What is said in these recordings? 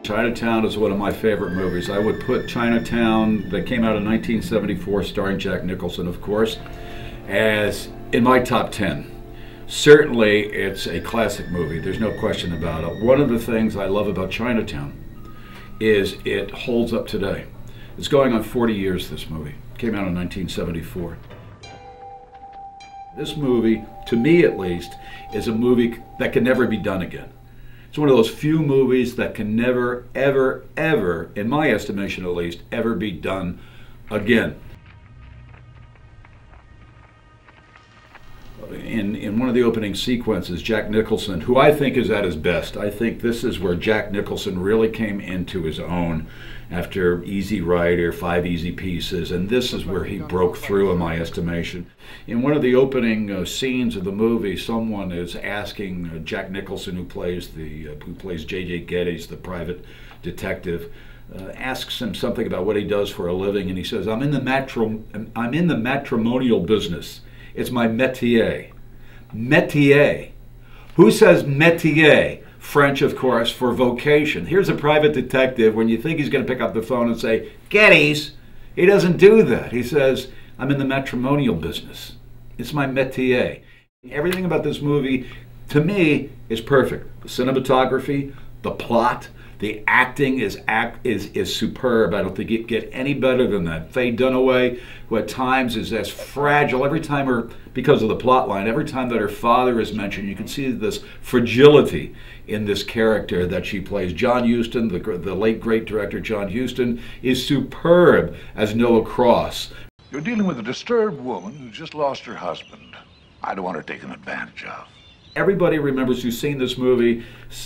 Chinatown is one of my favorite movies. I would put Chinatown, that came out in 1974, starring Jack Nicholson, of course, as in my top 10. Certainly, it's a classic movie. There's no question about it. One of the things I love about Chinatown is it holds up today. It's going on 40 years, this movie. It came out in 1974. This movie, to me at least, is a movie that can never be done again. It's one of those few movies that can never, ever, ever, in my estimation at least, ever be done again. In one of the opening sequences, Jack Nicholson, who I think is at his best, I think this is where Jack Nicholson really came into his own after Easy Rider, 5 Easy Pieces, and this is where he broke through in my estimation. In one of the opening scenes of the movie, someone is asking Jack Nicholson, who plays J.J. Geddes, the private detective, asks him something about what he does for a living, and he says, I'm in the matrimonial business. It's my métier. Métier. Who says métier? French, of course, for vocation. Here's a private detective. When you think he's going to pick up the phone and say, Geddes, he doesn't do that. He says, I'm in the matrimonial business. It's my métier. Everything about this movie, to me, is perfect. The cinematography, the plot, the acting is superb. I don't think you get any better than that. Faye Dunaway, who at times is as fragile, every time because of the plot line, every time that her father is mentioned, you can see this fragility in this character that she plays. John Huston, the late great director John Huston, is superb as Noah Cross. You're dealing with a disturbed woman who just lost her husband. I don't want her taken advantage of. Everybody remembers, who's seen this movie,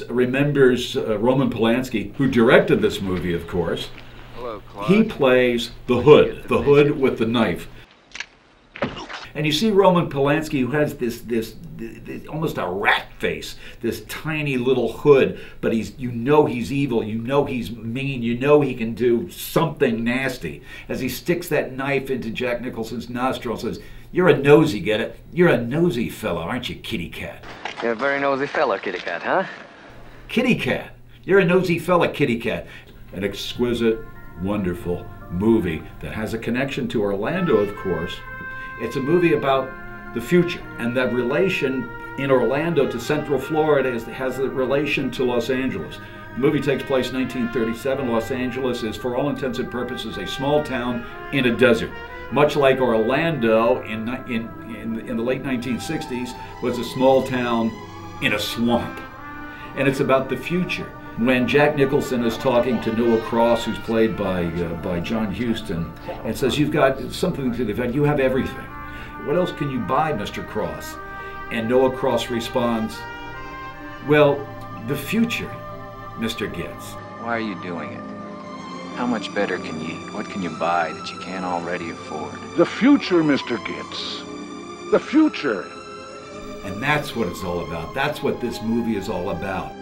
remembers Roman Polanski, who directed this movie, of course. Hello, Claude. He plays the Hood with the knife. And you see Roman Polanski, who has this almost a rat face, this tiny little hood, but you know he's evil, you know he's mean, you know he can do something nasty. As he sticks that knife into Jack Nicholson's nostril and says, you're a nosy, get it? You're a nosy fellow, aren't you, kitty cat? You're a very nosy fella, kitty cat, huh? Kitty cat. You're a nosy fella, kitty cat. An exquisite, wonderful movie that has a connection to Orlando, of course. It's a movie about the future, and that relation in Orlando to Central Florida has a relation to Los Angeles. The movie takes place in 1937. Los Angeles is, for all intents and purposes, a small town in a desert. Much like Orlando in the late 1960s was a small town in a swamp. And it's about the future. When Jack Nicholson is talking to Noah Cross, who's played by John Huston, and says, you've got something to the effect, you have everything. What else can you buy, Mr. Cross? And Noah Cross responds, well, the future, Mr. Getz. Why are you doing it? How much better what can you buy that you can't already afford? The future, Mr. Getz. The future. And that's what it's all about. That's what this movie is all about.